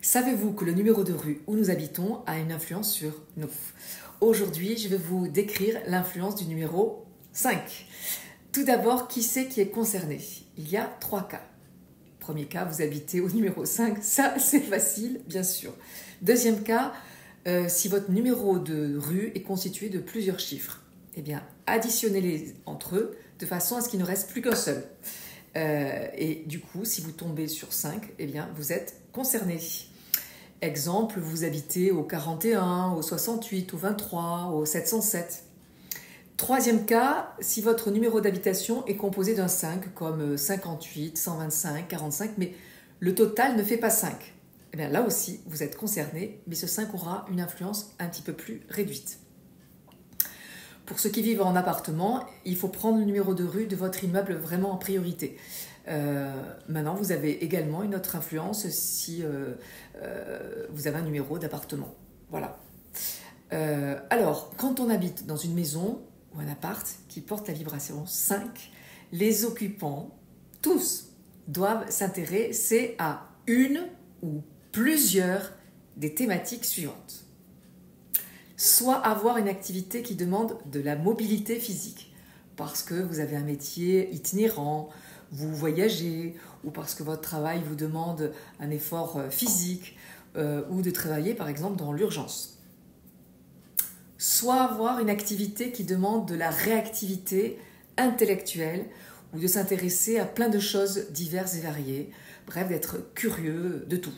Savez-vous que le numéro de rue où nous habitons a une influence sur nous? Aujourd'hui, je vais vous décrire l'influence du numéro 5. Tout d'abord, qui c'est qui est concerné? Il y a 3 cas. Premier cas, vous habitez au numéro 5, ça c'est facile, bien sûr. Deuxième cas, si votre numéro de rue est constitué de plusieurs chiffres, eh bien, additionnez-les entre eux de façon à ce qu'il ne reste plus qu'un seul. Et du coup, si vous tombez sur 5, eh bien, vous êtes concerné. Exemple, vous habitez au 41, au 68, au 23, au 707. Troisième cas, si votre numéro d'habitation est composé d'un 5, comme 58, 125, 45, mais le total ne fait pas 5. Eh bien, là aussi, vous êtes concerné, mais ce 5 aura une influence un petit peu plus réduite. Pour ceux qui vivent en appartement, il faut prendre le numéro de rue de votre immeuble vraiment en priorité. Maintenant, vous avez également une autre influence si vous avez un numéro d'appartement. Voilà. Alors, quand on habite dans une maison ou un appart qui porte la vibration 5, les occupants, tous, doivent s'intéresser à une ou plusieurs des thématiques suivantes. Soit avoir une activité qui demande de la mobilité physique, parce que vous avez un métier itinérant, vous voyagez, ou parce que votre travail vous demande un effort physique, ou de travailler par exemple dans l'urgence. Soit avoir une activité qui demande de la réactivité intellectuelle, ou de s'intéresser à plein de choses diverses et variées, bref, d'être curieux de tout.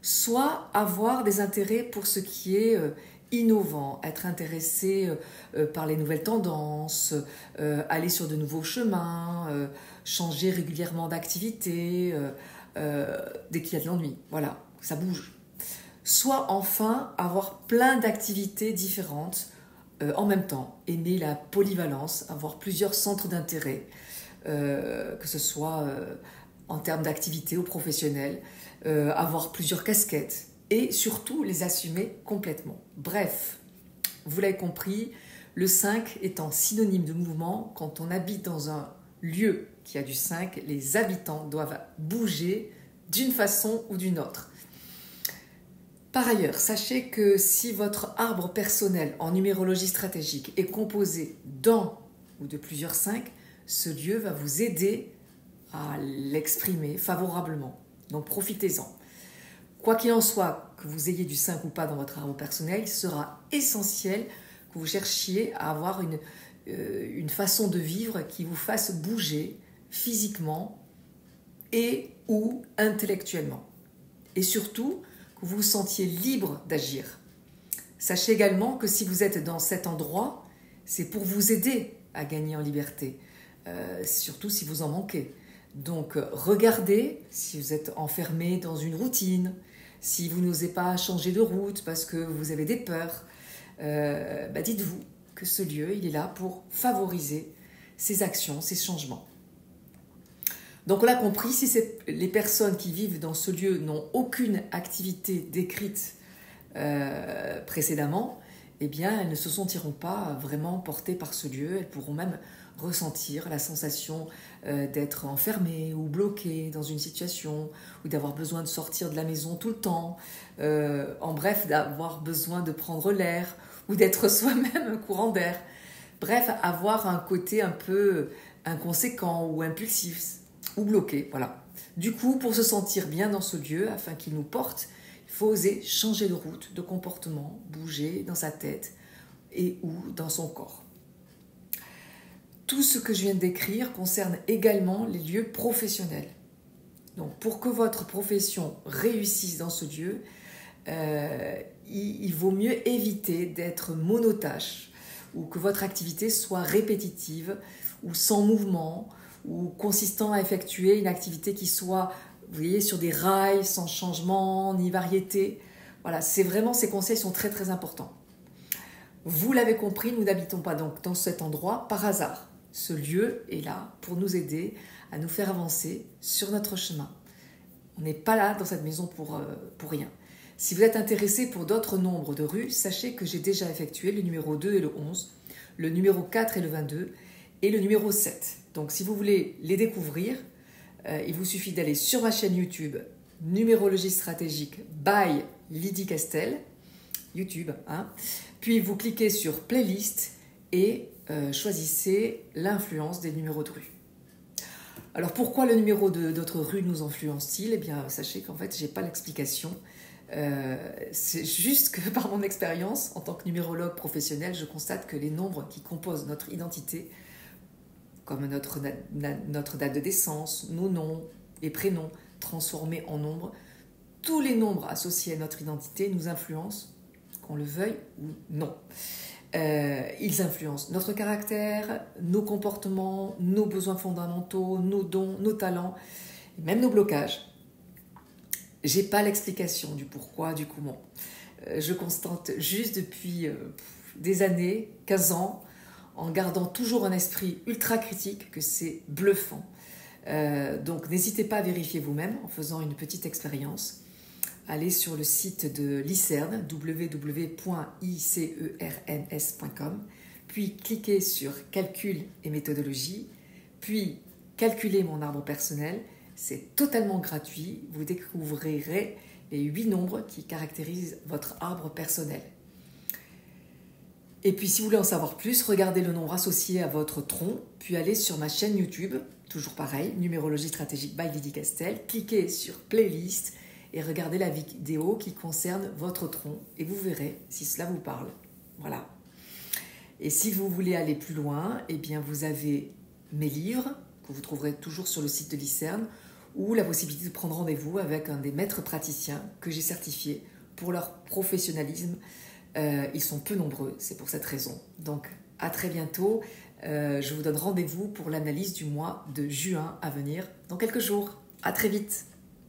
Soit avoir des intérêts pour ce qui est innovant, être intéressé par les nouvelles tendances, aller sur de nouveaux chemins, changer régulièrement d'activité, dès qu'il y a de l'ennui. Voilà, ça bouge. Soit enfin avoir plein d'activités différentes en même temps, aimer la polyvalence, avoir plusieurs centres d'intérêt, que ce soit en termes d'activité ou professionnel, avoir plusieurs casquettes et surtout les assumer complètement. Bref, vous l'avez compris, le 5 étant synonyme de mouvement, quand on habite dans un lieu qui a du 5, les habitants doivent bouger d'une façon ou d'une autre. Par ailleurs, sachez que si votre arbre personnel en numérologie stratégique est composé d'un ou de plusieurs 5, ce lieu va vous aider à l'exprimer favorablement. Donc profitez-en. Quoi qu'il en soit, que vous ayez du 5 ou pas dans votre arbre personnel, il sera essentiel que vous cherchiez à avoir une façon de vivre qui vous fasse bouger physiquement et ou intellectuellement. Et surtout, que vous vous sentiez libre d'agir. Sachez également que si vous êtes dans cet endroit, c'est pour vous aider à gagner en liberté, surtout si vous en manquez. Donc regardez si vous êtes enfermé dans une routine, si vous n'osez pas changer de route parce que vous avez des peurs, dites-vous que ce lieu, il est là pour favoriser ces actions, ces changements. Donc on l'a compris, si les personnes qui vivent dans ce lieu n'ont aucune activité décrite précédemment, eh bien elles ne se sentiront pas vraiment portées par ce lieu, elles pourront même ressentir la sensation d'être enfermées ou bloquées dans une situation, ou d'avoir besoin de sortir de la maison tout le temps, en bref, d'avoir besoin de prendre l'air, ou d'être soi-même un courant d'air. Bref, avoir un côté un peu inconséquent ou impulsif, ou bloqué, voilà. Du coup, pour se sentir bien dans ce lieu, afin qu'il nous porte, il faut oser changer de route, de comportement, bouger dans sa tête et ou dans son corps. Tout ce que je viens de décrire concerne également les lieux professionnels. Donc, pour que votre profession réussisse dans ce lieu, il vaut mieux éviter d'être monotâche ou que votre activité soit répétitive ou sans mouvement, ou consistant à effectuer une activité qui soit, vous voyez, sur des rails, sans changement ni variété. Voilà, ces conseils sont très très importants. Vous l'avez compris, nous n'habitons pas donc dans cet endroit par hasard. Ce lieu est là pour nous aider à nous faire avancer sur notre chemin. On n'est pas là dans cette maison pour rien. Si vous êtes intéressé pour d'autres nombres de rues, sachez que j'ai déjà effectué le numéro 2 et le 11, le numéro 4 et le 22 et le numéro 7. Donc si vous voulez les découvrir, il vous suffit d'aller sur ma chaîne YouTube Numérologie stratégique by Lydie Castel, YouTube. Puis vous cliquez sur Playlist et choisissez l'influence des numéros de rue. Alors pourquoi le numéro de notre rue nous influence-t-il? Eh bien, sachez qu'en fait, je n'ai pas l'explication. C'est juste que par mon expérience, en tant que numérologue professionnel, je constate que les nombres qui composent notre identité, comme notre date de naissance, nos noms et prénoms transformés en nombres, tous les nombres associés à notre identité nous influencent, qu'on le veuille ou non. Ils influencent notre caractère, nos comportements, nos besoins fondamentaux, nos dons, nos talents, et même nos blocages. J'ai pas l'explication du pourquoi, du comment. Je constate juste depuis des années, 15 ans, en gardant toujours un esprit ultra critique, que c'est bluffant. Donc n'hésitez pas à vérifier vous-même en faisant une petite expérience. Allez sur le site de l'ICERN, www.icerns.com, puis cliquez sur Calcul et méthodologie, puis Calculez mon arbre personnel. C'est totalement gratuit, vous découvrirez les 8 nombres qui caractérisent votre arbre personnel. Et puis si vous voulez en savoir plus, regardez le nombre associé à votre tronc, puis allez sur ma chaîne YouTube, toujours pareil, Numérologie stratégique by Lydie Castel, cliquez sur Playlist et regardez la vidéo qui concerne votre tronc et vous verrez si cela vous parle. Voilà. Et si vous voulez aller plus loin, eh bien vous avez mes livres que vous trouverez toujours sur le site de l'ICERN ou la possibilité de prendre rendez-vous avec un des maîtres praticiens que j'ai certifiés pour leur professionnalisme. Ils sont peu nombreux, c'est pour cette raison. Donc à très bientôt. Je vous donne rendez-vous pour l'analyse du mois de juin à venir dans quelques jours. À très vite.